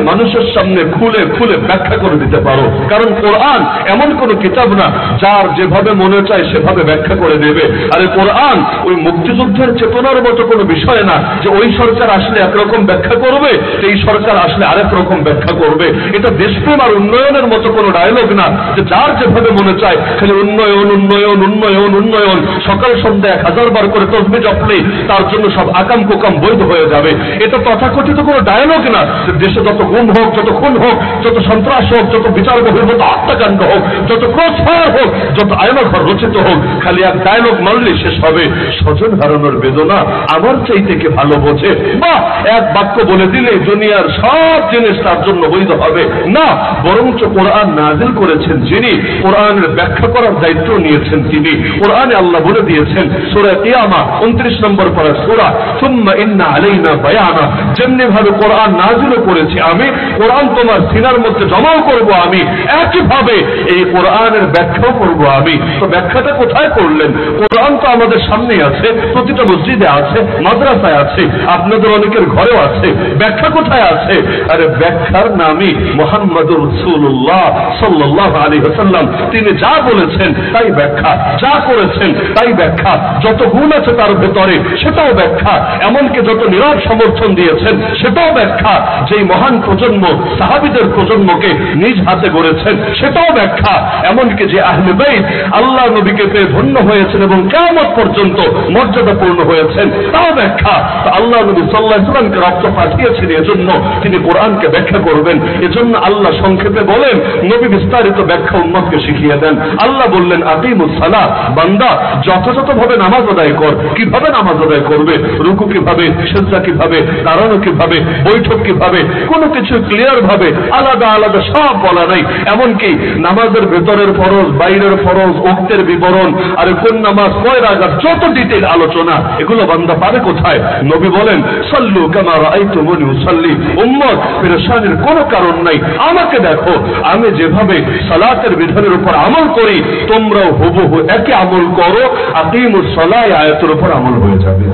মানুষের সামনে খুলে খুলে ব্যাখ্যা করে দিতে পারো। কারণ কোরআন এমন কোন কিতাব না যার যেভাবে মনে চায় সেভাবে ব্যাখ্যা করে দেবে। আর কোরআন ওই মুক্তিযুদ্ধের চেতনার মতো কোনো বিষয় না যে ওই সরকার আসলে একরকম ব্যাখ্যা করবে, এই সরকার আসলে আরেক রকম ব্যাখ্যা করবে। এটা দেশপ্রেম আর উন্নয়নের মতো কোনো ডায়লগ না যে যার যেভাবে মনে চায় খালি উন্নয়ন উন্নয়ন উন্নয়ন উন্নয়ন, সকাল সন্ধ্যা 1000 বার করে তসবিহ জপলেই তার জন্য সব আকাম কুকাম বৈধ হয়ে যাবে। এটা তথাকথিত কোনো ডায়লগ না যে দেশে যত গুম হোক, যত খুন হোক, যত সন্ত্রাস হোক, যত বিচার বহির্ভূত হত্যাকাণ্ড হোক, যত ক্রসফায়ার হোক, যত আয়নাঘর রচিত হোক, খালি এক ডায়লগ মারলে শেষ হবে স্বজন হারানোর বেদনা আমার চাইতে কে ভালো বোঝে, বা এক বাক্য বলে দিলে দুনিয়ার সব জিনিস তার জন্য বৈধ হবে না। বরঞ্চ কোরআন নাজিল করেছেন যিনি, কোরআনের ব্যাখ্যা করার দায়িত্ব নিয়েছেন তিনি। কোরআনে আল্লাহ বলে দিয়েছেন সূরা কিয়ামা 29 নম্বর পারা সূরা, সুম্মা ইন্না আলাইনা বায়ানা, যেমনি ভাবে কোরআন নাজিল করেছি আমি, কোরআন তোমার সিনার মধ্যে জমাও করব আমি, একইভাবে এই কোরআনের ব্যাখ্যাও করব আমি। তো ব্যাখ্যাটা কোথায় করলেন? কোরআন তো আমাদের সামনেই আছে, প্রতিটা মসজিদে আছে, মাদ্রাসায় আছে, আপনাদের অনেকের ঘরেও আছে। ব্যাখ্যা কোথায় আছে? আরে ব্যাখ্যার নামই মুহাম্মদুর রাসূলুল্লাহ সাল্লাল্লাহু আলাইহি ওয়াসাল্লাম। তিনি যা বলেছেন তাই ব্যাখ্যা, যা করেছেন তাই ব্যাখ্যা, যত গুণ আছে তার ভেতরে সেটাও ব্যাখ্যা, এমনকি যত নীরব সমর্থন দিয়েছেন সেটাও ব্যাখ্যা, যেই মহান প্রজন্ম সাহাবীদের প্রজন্মকে নিজ হাতে গড়েছেন সেটাও ব্যাখ্যা, এমনকি যে আহলে বাইত আল্লাহ নবীকে পেয়ে ধন্য হয়েছেন এবং কিয়ামত পর্যন্ত মর্যাদাপূর্ণ হয়েছেন তাও ব্যাখ্যা। তো আল্লাহ নবী সাল্লাল্লাহু আলাইহি ওয়াসাল্লামকে রক্ত পাঠিয়েছেন এজন্য তিনি কোরআনকে ব্যাখ্যা করবেন। এজন্য আল্লাহ সংক্ষেপে বলেন, নবী বিস্তারিত ব্যাখ্যা উম্মতকে শিখিয়ে দেন। আল্লাহ বললেন আকিমুস সালাহ, বান্দা যথাযথভাবে নামাজ আদায় কর। কিভাবে নামাজ আদায় করবে? রুকু কিভাবে, সিজদা কিভাবে, দাঁড়ানো কিভাবে, বৈঠক কিভাবে, কোনো কিছু ক্লিয়ার ভাবে আলাদা আলাদা সব বলা নাই। এমনকি নামাজের ভেতরের ফরজ, বাইরের ফরজ, ওয়াক্তের বিবরণ, আর কোন নামাজ কয় রাকাত, যত ডিটেইল আলোচনা, এগুলো বান্দা পাবে কোথায়? নবী বলেন সাল্লু কামা রাআইতুমুনি উসাল্লি। উম্মত পেরেশানির কোনো কারণ নাই, আমাকে দেখো আমি যেভাবে সালাতের বিধানের উপর আমল করি তোমরাও হুবহু একই আমল করো, আকিমুস সালাহ আয়াতের উপর আমল হয়ে যাবে।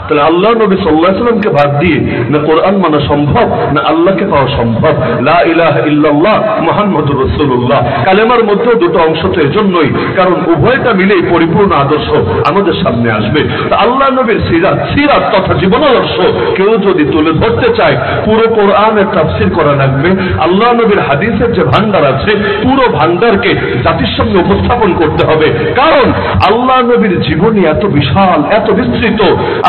তাহলে আল্লাহ নবী সাল্লাল্লাহু আলাইহি ওয়াসাল্লামকে বাদ দিয়ে না কোরআন মানা সম্ভব, না আল্লাহকে পাওয়া সম্ভব। লা ইলাহা ইল্লাল্লাহ মুহাম্মাদুর রাসূলুল্লাহ, কালেমার মধ্যে দুটো অংশ তো এজন্যই কারণ উভয়টা মিলেই পরিপূর্ণ আদর্শ আমাদের সামনে আসবে। তো আল্লাহ নবীর সিরাত তথা জীবনাদর্শ কেউ যদি তুলে ধরতে চায় পুরো কোরআনের তাফসীর করা লাগবে। আল্লাহ নবীর হাদিসের যে ভান্ডার আছে পুরো ভান্ডারকে জাতির সামনে উপস্থাপন করতে হবে। কারণ আল্লাহ নবীর জীবনী এত বিশাল, এত বিস্তৃত।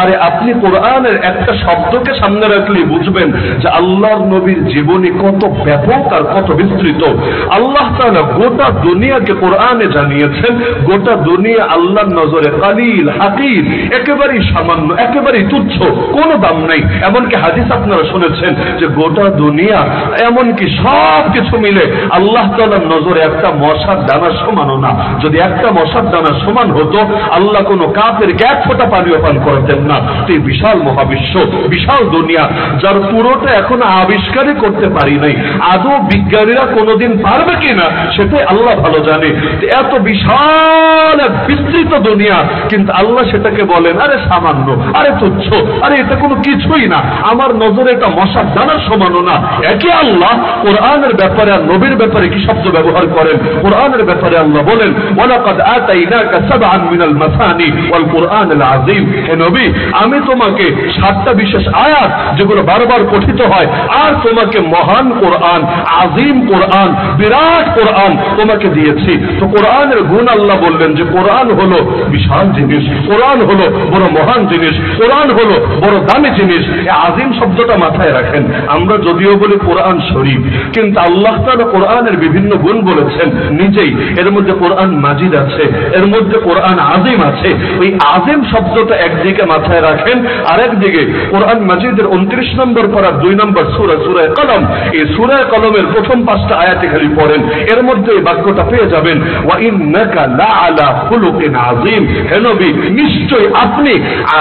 আরে আপনি কোরআনের একটা শব্দকে সামনে রাখলে বুঝবেন যে আল্লাহর নবীর জীবনী কত ব্যাপক আর কত বিস্তৃত। আল্লাহ তাআলা গোটা দুনিয়াকে কোরআনে জানিয়েছেন, গোটা দুনিয়া আল্লাহর নজরে কালিল, হাকির, একেবারেই সামান্য, একেবারেই তুচ্ছ, কোনো দাম নাই। এমনকি হাদিস আপনারা শুনেছেন যে গোটা দুনিয়া এমনকি সব কিছু মিলে আল্লাহ তাআলার নজরে একটা মশার দানার সমানও না। যদি একটা মশার দানার সমান হতো আল্লাহ কোনো কাফেরকে এক ফোঁটা পানিও পান করাতেন না। এই বিশাল মহাবিশ্ব, বিশাল দুনিয়া, যার পুরোটা এখনো আবিষ্কারই করতে পারি নাই। আদৌ বিজ্ঞানীরা কোনোদিন পারবে কিনা সেটাই আল্লাহ ভালো জানে। এত বিশাল এক বিস্তৃত দুনিয়া, কিন্তু আল্লাহ সেটাকে বলেন আরে সামান্য, আরে তুচ্ছ, আরে এটা কোনো কিছুই না, আমার নজরে এটা মশার দানার সমানও না। একই আল্লাহ কোরআনের ব্যাপারে আর নবীর ব্যাপারে কি শব্দ ব্যবহার করেন? কোরআনের ব্যাপারে আল্লাহ বলেন ওয়ালাকাদ আতাইনাকা সাবআন মিনাল মাসানি ওয়াল কুরআনিল আযীম। হে নবী আমি তোমাকে 7টা বিশেষ আয়াত যেগুলো বারবার পঠিত হয়, আর তোমাকে মহান কোরআন, আজিম কোরআন, বিরাট কোরআন তোমাকে দিয়েছি। তো কোরআনের গুণ আল্লাহ বললেন যে কোরআন হলো বিশাল জিনিস, কোরআন হলো বড় মহান জিনিস, কোরআন হলো বড় দামি জিনিস। এই আজিম শব্দটা মাথায় রাখেন। আমরা যদিও বলি কোরআন শরীফ, কিন্তু আল্লাহ তাআলা কোরআনের বিভিন্ন গুণ বলেছেন নিজেই। এর মধ্যে কোরআন মাজিদ আছে, এর মধ্যে কোরআন আজিম আছে। ওই আজিম শব্দটা একদিকে মাথায় রাখেন, আরেকদিকে কোরআন মাজিদের 29 নম্বর পারা 2 নম্বর সূরা, সূরা কলম, এই সূরা কলমের প্রথম 5টা আয়াতে খালি পড়েন, এর মধ্যে এই বাক্যটা পেয়ে যাবেন ওয়া ইন্নাকা লাআলা খুলুকিন আযীম। হে নবী নিশ্চয়ই আপনি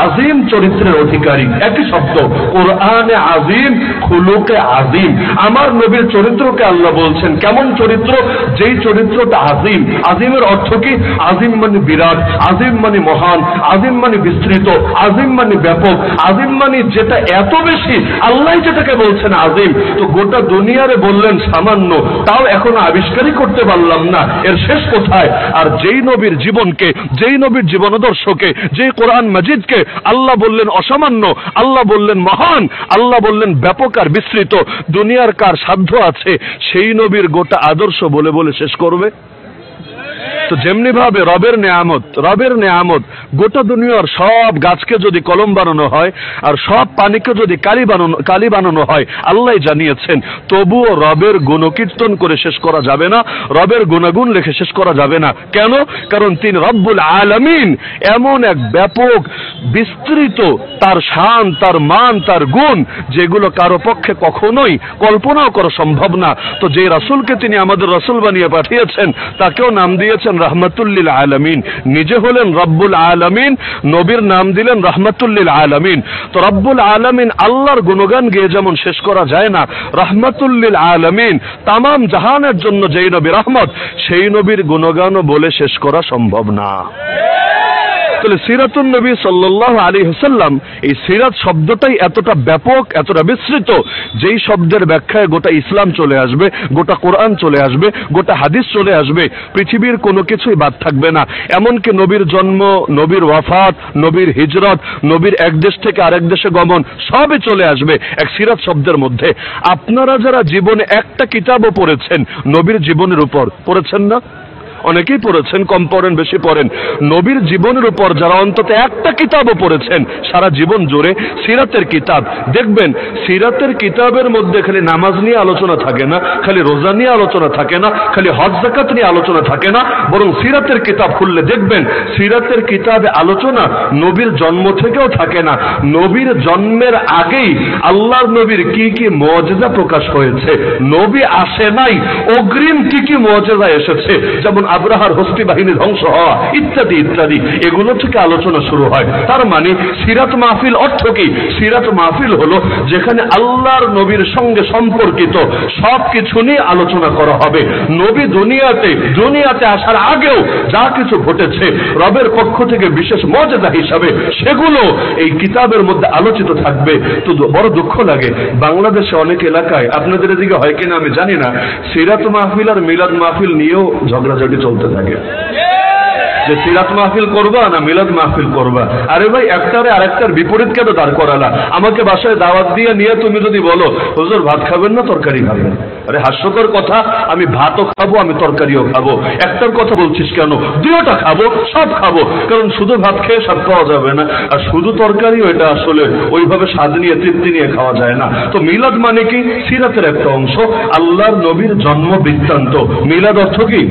আযীম চরিত্রের অধিকারী। একই শব্দ, কোরআনে আযীম, খুলুকে আযীম। আমার নবীর চরিত্রকে আল্লাহ বলছেন কেমন চরিত্র? যেই চরিত্রটা আযীম। আযীমের অর্থ কি? আযীম মানে বিরাট, আযীম মানে মহান, আযীম মানে বিস্তৃত, আযীম মানে মানে ব্যাপক, আজিম মানে যেটা এত বেশি, আল্লাহ যেটাকে বলছেন আজিম, তো গোটা দুনিয়ারে বললেন সামান্য, তাও এখনো আবিষ্কারই করতে পারলাম না এর শেষ কোথায়। আর যেই নবীর জীবনকে, যেই নবীর জীবনাদর্শকে, যেই কোরআন মাজিদকে আল্লাহ বললেন অসামান্য, আল্লাহ বললেন মহান, আল্লাহ বললেন ব্যাপক আর বিস্তৃত, দুনিয়ার কার সাধ্য আছে সেই নবীর গোটা আদর্শ বলে বলে শেষ করবে? তো যেমনি ভাবে রবের নেয়ামত গোটা দুনিয়ার সব গাছকে যদি কলম বানানো হয় আর সব পানিকে যদি কালি বানানো হয়, আল্লাহ জানিয়েছেন, তবুও রবের গুণকীর্তন করে শেষ করা যাবে না, রবের গুণাগুণ লেখে শেষ করা যাবে না। কেন? কারণ তিনি রব্বুল আলামিন, এমন এক ব্যাপক বিস্তৃত তার শান, তার মান, তার গুণ, যেগুলো কারো পক্ষে কখনোই কল্পনাও করা সম্ভব না। তো যে রাসূলকে তিনি আমাদের রাসূল বানিয়ে পাঠিয়েছেন, তাকেও নাম দিয়েছেন রাহমাতুল আলামিন, নিজে হলেন রব্বুল আলামিন, নবীর নাম দিলেন রাহমাতুল আলামিন। তো রব্বুল আলামিন আল্লাহর গুণগান গেয়ে যেমন শেষ করা যায় না, রাহমাতুল আলামিন তামাম জাহানের জন্য যেই নবী রহমত, সেই নবীর গুণগানও বলে শেষ করা সম্ভব না। তাহলে সিরাতুন নবী সাল্লাল্লাহু আলাইহি ওয়াসাল্লাম, এই সিরাত শব্দটাই এতটা ব্যাপক, এতটা বিস্তৃত, যেই শব্দের ব্যাখ্যায় গোটা ইসলাম চলে আসবে, গোটা কোরআন চলে আসবে, গোটা হাদিস চলে আসবে, পৃথিবীর কোনো কিছুই বাদ থাকবে না। এমনকি নবীর জন্ম, নবীর ওয়াফাত, নবীর হিজরত, নবীর এক দেশ থেকে আরেক দেশে গমন, সবই চলে আসবে এক সিরাত শব্দের মধ্যে। আপনারা যারা জীবনে একটা কিতাবও পড়েছেন নবীর জীবনের উপর, পড়েছেন না? অনেকেই পড়েছেন, কম পড়েন বেশি পড়েন। নবীর জীবনের উপর যারা অন্তত একটা কিতাবও পড়েছেন সারা জীবন জুড়ে, সিরাতের কিতাব, দেখবেন সিরাতের কিতাবের মধ্যে খালি নামাজ নিয়ে আলোচনা থাকে না, খালি রোজা নিয়ে আলোচনা থাকে না, খালি হজ যাকাত নিয়ে আলোচনা থাকে না, বরং সিরাতের কিতাব খুললে দেখবেন সিরাতের কিতাবে আলোচনা নবীর জন্ম থেকেও থাকে না, নবীর জন্মের আগেই আল্লাহর নবীর কি কি মুআজিজা প্রকাশ হয়েছে, নবী আসে নাই অগ্রিম কি কি মুআজিজা এসেছে, যেমন আব্রাহার হস্তি বাহিনী ধ্বংস হওয়া ইত্যাদি ইত্যাদি, এগুলো থেকে আলোচনা শুরু হয়। তার মানে সিরাত মাহফিল অর্থ কি? সিরাত মাহফিল হলো যেখানে আল্লাহর নবীর সঙ্গে সম্পর্কিত সবকিছু নিয়ে আলোচনা করা হবে। নবী দুনিয়াতে আসার আগেও যা কিছু ঘটেছে রবের পক্ষ থেকে বিশেষ মর্যাদা হিসাবে, সেগুলো এই কিতাবের মধ্যে আলোচিত থাকবে। তো বড় দুঃখ লাগে, বাংলাদেশে অনেক এলাকায়, আপনাদের এদিকে হয় কিনা আমি জানি না, সিরাত মাহফিল আর মিলাদ মাহফিল নিয়েও ঝগড়াঝাটি চলতে থাকে, যে সিরাত মাহফিল করবা না মিলাদ মাহফিল করবা। আরে ভাই, একটারে আরেকটার বিপরীত কেন দাঁড় করালা? আমাকে বাসায় দাওয়াত দিয়ে নিয়ে তুমি যদি বলো হুজুর ভাত খাবেন না তরকারি খাবেন, আরে হাস্যকর কথা, আমি ভাতও খাবো আমি তরকারিও খাবো, একটার কথা বলছিস কেন? দুটোটা খাবো, সব খাবো, কারণ শুধু ভাত খেয়ে স্বাদ পাওয়া যাবে না, আর শুধু তরকারিও এটা আসলে ওইভাবে স্বাদ নিয়ে তৃপ্তি নিয়ে খাওয়া যায় না। তো মিলাদ মানে কি? সিরাতের একটা অংশ, আল্লাহর নবীর জন্ম বৃত্তান্ত। মিলাদ অর্থ কি?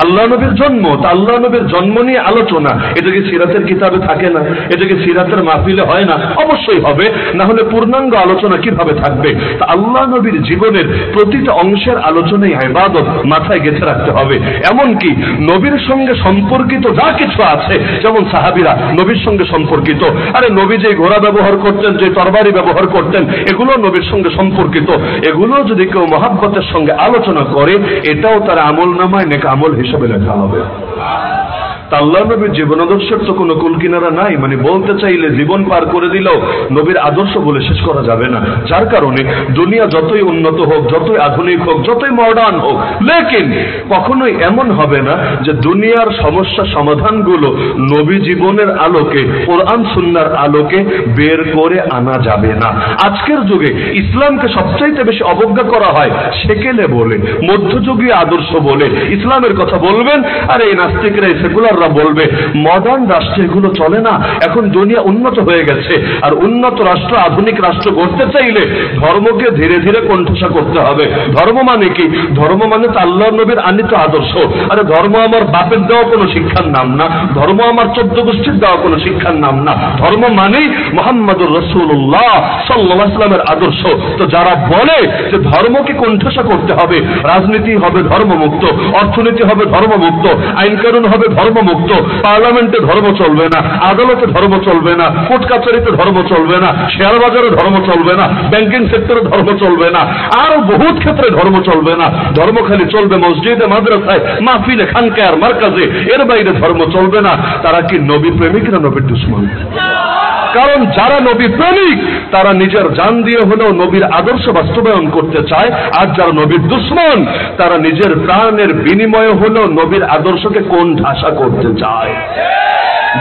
আল্লাহ নবীর জন্ম। তা আল্লাহ নবীর জন্ম নিয়ে আলোচনা, এটা কি সিরাতের কিতাবে থাকে না? এটা কি সিরাতের মাহফিলে হয় না? অবশ্যই হবে, না হলে পূর্ণাঙ্গ আলোচনা কিভাবে থাকবে? তা আল্লাহ নবীর জীবনের প্রতিটা অংশের আলোচনাই ইবাদত, মাথায় গেঁথে রাখতে হবে। এমনকি নবীর সঙ্গে সম্পর্কিত যা কিছু আছে, যেমন সাহাবীরা নবীর সঙ্গে সম্পর্কিত, আরে নবী যে ঘোড়া ব্যবহার করতেন, যে তরবারি ব্যবহার করতেন, এগুলো নবীর সঙ্গে সম্পর্কিত। এগুলো যদি কেউ মহাব্বতের সঙ্গে আলোচনা করে, এটাও তার আমল নামায় নেক আমল হিসাবে লেখা হবে। আল্লাহ নবীর জীবনাদর্শের তো কোনো কুলকিনারা নাই, মানে বলতে চাইলে জীবন পার করে দিলেও নবীর আদর্শ বলে শেষ করা যাবে না। যার কারণে দুনিয়া যতই উন্নত হোক, যতই আধুনিক হোক, যতই মডার্ন হোক, লেকিন কখনোই এমন হবে না যে দুনিয়ার সমস্যা সমাধানগুলো নবী জীবনের আলোকে, কোরআন সুন্নাহর আলোকে বের করে আনা যাবে না। আজকের যুগে ইসলামকে সবচাইতে বেশি অবজ্ঞা করা হয় সেকেলে বলে, মধ্যযুগীয় আদর্শ বলে ইসলামের কথা বলবেন, আর এই নাস্তিকরা, এই সেকুলার বলবে। মডার্ন রাষ্ট্রে এগুলো চলে না। এখন দুনিয়া উন্নত হয়ে গেছে, আর উন্নত রাষ্ট্র, আধুনিক রাষ্ট্র গড়তে চাইলে ধর্মকে ধীরে ধীরে কণ্ঠসা করতে হবে। ধর্ম মানে কি? ধর্ম মানে তো আল্লাহ নবীর আনিত আদর্শ। আরে ধর্ম আমার বাপের দেওয়া কোনো শিক্ষার নাম না, ধর্ম আমার 14 গোষ্ঠীর দেওয়া কোনো শিক্ষার নাম না। ধর্ম মানেই মুহাম্মদুর রাসূলুল্লাহ সাল্লাল্লাহু আলাইহি ওয়াসাল্লামের আদর্শ। তো যারা বলে যে ধর্মকে কণ্ঠসা করতে হবে, রাজনীতি হবে ধর্মমুক্ত, অর্থনীতি হবে ধর্মমুক্ত, আইন কানুন হবে ধর্মমুক্ত, পার্লামেন্টে ধর্ম চলবে না, আদালতে ধর্ম চলবে না, কোর্ট কাছারিতে ধর্ম চলবে না, শেয়ার বাজারে ধর্ম চলবে না, ব্যাংকিং সেক্টরে ধর্ম চলবে না, আরো বহুত ক্ষেত্রে ধর্ম চলবে না। ধর্ম খালি চলবে মসজিদে, মাদ্রাসায়, মাহফিলে, খানকায় আর মারকাজে, এর বাইরে ধর্ম চলবে না। তারা কি নবী প্রেমিক না নবীর দুশমন? কারণ যারা নবী প্রেমিক তারা নিজের জান দিয়ে হলেও নবীর আদর্শ বাস্তবায়ন করতে চায়, আর যারা নবীর দুশমন তারা নিজের প্রাণের বিনিময়ে হলেও নবীর আদর্শকে কোণঠাসা করতে চায়।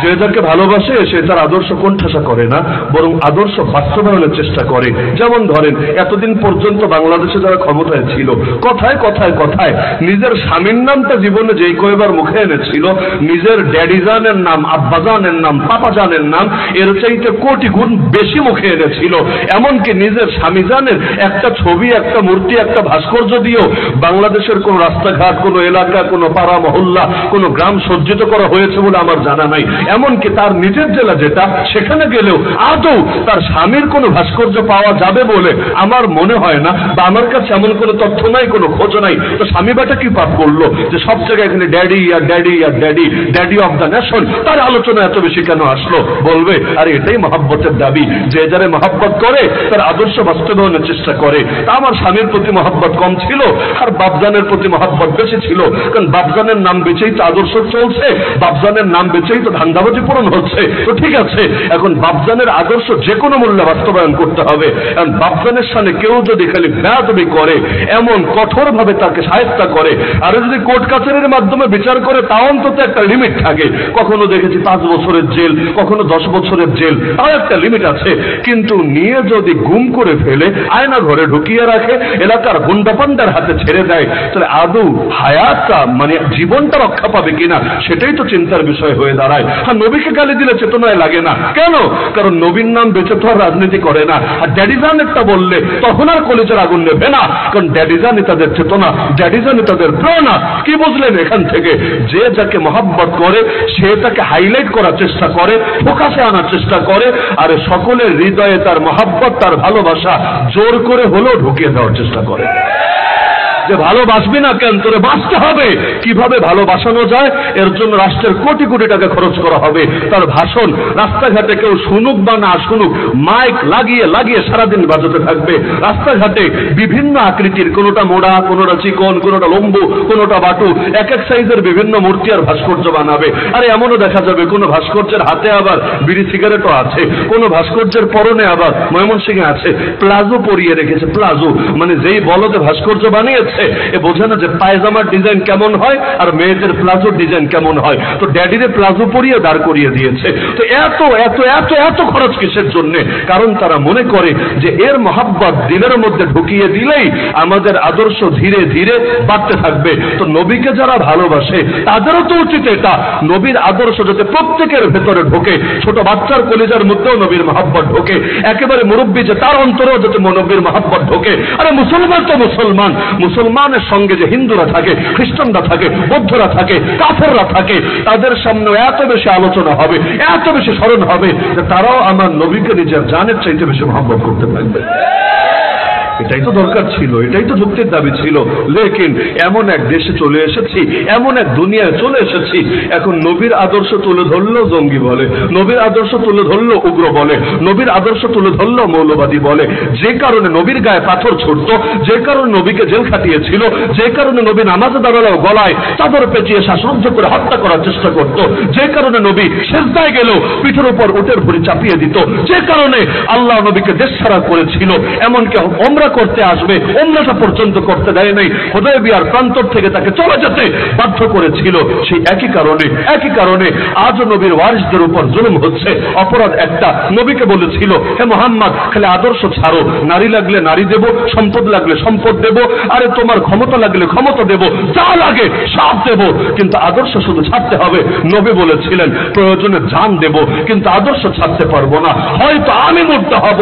যে যাকে ভালোবাসে সে তার আদর্শ কোণঠাসা করে না, বরং আদর্শ বাস্তবায়নের চেষ্টা করে। যেমন ধরেন, এতদিন পর্যন্ত বাংলাদেশে যারা ক্ষমতায় ছিল, কথায় কথায় কথায় নিজের স্বামীর নামটা জীবনে যেই কয়েকবার মুখে এনেছিল, নিজের ড্যাডিজানের নাম, আব্বাজানের নাম, পাপাজানের নাম এর চাইতে কোটি গুণ বেশি মুখে এনেছিল। এমনকি নিজের স্বামীজানের একটা ছবি, একটা মূর্তি, একটা ভাস্কর্য দিয়েও বাংলাদেশের কোন রাস্তাঘাট, কোন এলাকা, কোন পাড়া মহল্লা, কোন গ্রাম সজ্জিত করা হয়েছে বলে আমার জানা নাই। এমনকি তার নিজের জেলা যেটা, সেখানে গেলেও আদৌ তার স্বামীর কোনো ভাস্কর্য পাওয়া যাবে বলে আমার মনে হয় না, বা আমার কাছে এমন কোনো তথ্য নাই, কোনো খোঁজ নাই। তো স্বামী বেটা কি পাপ করলো যে সব জায়গায় এখানে ড্যাডি আর ড্যাডি আর daddy, daddy of the nation, তার আলোচনা এত বেশি কেন আসলো? বলবে আরে এটাই মহব্বতের দাবি, যে যারা মহব্বত করে তার আদর্শ বাস্তবায়নের চেষ্টা করে। তা আমার স্বামীর প্রতি মহব্বত কম ছিল আর বাপজানের প্রতি মহব্বত বেশি ছিল, কারণ বাপজানের নাম বেচেই তো আদর্শ চলছে, বাপজানের নাম বেচেই তো ধান্দাবাজি পূরণ হচ্ছে। তো ঠিক আছে, এখন বাপজানের আদর্শ যে কোনো মূল্যে বাস্তবায়ন করতে হবে। কারণ বাপজানের সামনে কেউ যদি খালি বেয়াদবি করে, এমন কঠোর ভাবে তাকে সাহেস্তা করে, আর যদি কোর্ট কাছারির মাধ্যমে বিচার করে, তাও অন্তত একটা লিমিট থাকে। কখনো দেখেছি 5 বছরের জেল, কখনো 10 বছরের জেল, তাও একটা লিমিট আছে। কিন্তু নিয়ে যদি গুম করে ফেলে, আয়না ঘরে ঢুকিয়ে রাখে, এলাকার গুন্ডাপান্ডার হাতে ছেড়ে দেয়, তাহলে আদৌ হায়াতটা মানে জীবনটা রক্ষা পাবে কিনা সেটাই তো চিন্তার বিষয় হয়ে দাঁড়ায়। আর নবীকে গালি দিলে চেতনায় লাগে না কেন? কারণ নবীর নাম বেঁচে তো আর রাজনীতি করে না। আর ড্যাডিজানেরটা বললে তখন আর কলেজের আগুন নেবে না, কারণ ড্যাডিজানই তাদের চেতনা, ড্যাডিজানই তাদের প্রেরণা। কি বুঝলেন এখান থেকে? যে যাকে মহব্বত করে সে তাকে হাইলাইট করার চেষ্টা করে, ফোকাসে আনার চেষ্টা করে, আর সকলের হৃদয়ে তার মহব্বত, তার ভালোবাসা জোর করে হলেও ঢুকিয়ে দেওয়ার চেষ্টা করে। যে ভালোবাসবি না কেন, তোরে বাঁচতে হবে। কিভাবে ভালোবাসানো যায় এর জন্য রাষ্ট্রের কোটি কোটি টাকা খরচ করা হবে। তার ভাষণ রাস্তাঘাটে কেউ শুনুক বা না শুনুক, মাইক লাগিয়ে লাগিয়ে সারাদিন বাজাতে থাকবে। রাস্তাঘাটে বিভিন্ন আকৃতির, কোনোটা মোড়া, কোনোটা চিকন, কোনোটা লম্বু, কোনোটা বাটু, এক এক সাইজের বিভিন্ন মূর্তি আর ভাস্কর্য বানাবে। আরে এমনও দেখা যাবে কোনো ভাস্কর্যের হাতে আবার বিড়ি সিগারেটও আছে, কোনো ভাস্কর্যের পরনে আবার ময়মনসিংহে আছে প্লাজো পরিয়ে রেখেছে। প্লাজো মানে যেই বলদে ভাস্কর্য বানিয়েছে এ বোঝে না যে পায়জামার ডিজাইন কেমন হয় আর মেয়েদের প্লাজোর ডিজাইন কেমন হয়। তো ড্যাডিরে প্লাজো পরিয়ে দাঁড় করিয়ে দিয়েছে। তো এত এত এত এত খরচ কিসের জন্য? কারণ তারা মনে করে যে এর মহব্বত দিলের মধ্যে ঢুকিয়ে দিলেই আমাদের আদর্শ ধীরে ধীরে বাড়তে থাকবে। তো নবীকে যারা ভালোবাসে তাদেরও তো উচিত এটা, নবীর আদর্শ যাতে প্রত্যেকের ভেতরে ঢোকে, ছোট বাচ্চার কলিজার মধ্যেও নবীর মহব্বত ঢোকে, একেবারে মুরব্বী যে তার অন্তরেও যাতে নবীর মহব্বত ঢোকে। আরে মুসলমান তো মুসলমান, মুসলমানের সঙ্গে যে হিন্দুরা থাকে, খ্রিস্টানরা থাকে, বৌদ্ধরা থাকে, কাফেররা থাকে, তাদের সামনে এত বেশি আলোচনা হবে, এত বেশি স্মরণ হবে যে তারাও আমার নবীকে নিজের জানের চাইতে বেশি মহব্বত করতে থাকবে। এটাই তো দরকার ছিল, এটাই তো যুক্তির দাবি ছিল। লেকিন এমন এক দেশে চলে এসেছি, এমন এক দুনিয়ায় চলে এসেছি, এখন নবীর আদর্শ তুলে ধরলেও জঙ্গি বলে, নবীর আদর্শ তুলে ধরলেও উগ্র বলে, নবীর আদর্শ তুলে ধরলেও মৌলবাদী বলে। যে কারণে নবীর গায়ে পাথর ছুটত, যে কারণে নবীকে জেল খাটিয়েছিল, যে কারণে নবী নামাজে দাঁড়ালেও গলায় চাদর পেঁচিয়ে শ্বাসরুদ্ধ করে হত্যা করার চেষ্টা করত, যে কারণে নবী সেজদায় গেলেও পিঠের উপর উটের ভুঁড়ি চাপিয়ে দিত, যে কারণে আল্লাহ নবীকে দেশ ছাড়া করেছিল, এমনকি ওমরা করতে আসবে ওমরাটা পর্যন্ত করতে দেয় নাই, হুদায়বিয়ার প্রান্তর থেকে তাকে চলে যেতে বাধ্য করেছিল। সেই একই কারণে আজ নবীর ওয়ারিসদের উপর জুলুম হচ্ছে। অপরাধ একটা, নবীকে বলেছিল হে মুহাম্মদ খালি আদর্শ ছাড়ো, নারী লাগলে নারী দেব, সম্পদ লাগলে সম্পদ দেব, আরে তোমার ক্ষমতা লাগলে ক্ষমতা দেব, যা লাগে সব দেব, কিন্তু আদর্শ শুধু ছাড়তে হবে। নবী বলেছিলেন প্রয়োজনে জান দেব, কিন্তু আদর্শ ছাড়তে পারবো না। হয়তো আমি মরতে হব,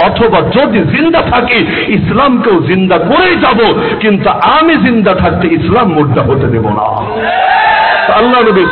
অথবা যদি জিন্দা থাকি ইসলামকেও জিন্দা করেই যাব, কিন্তু আমি জিন্দা থাকতে ইসলাম মুর্দা হতে দেব না। আল্লাহ নবী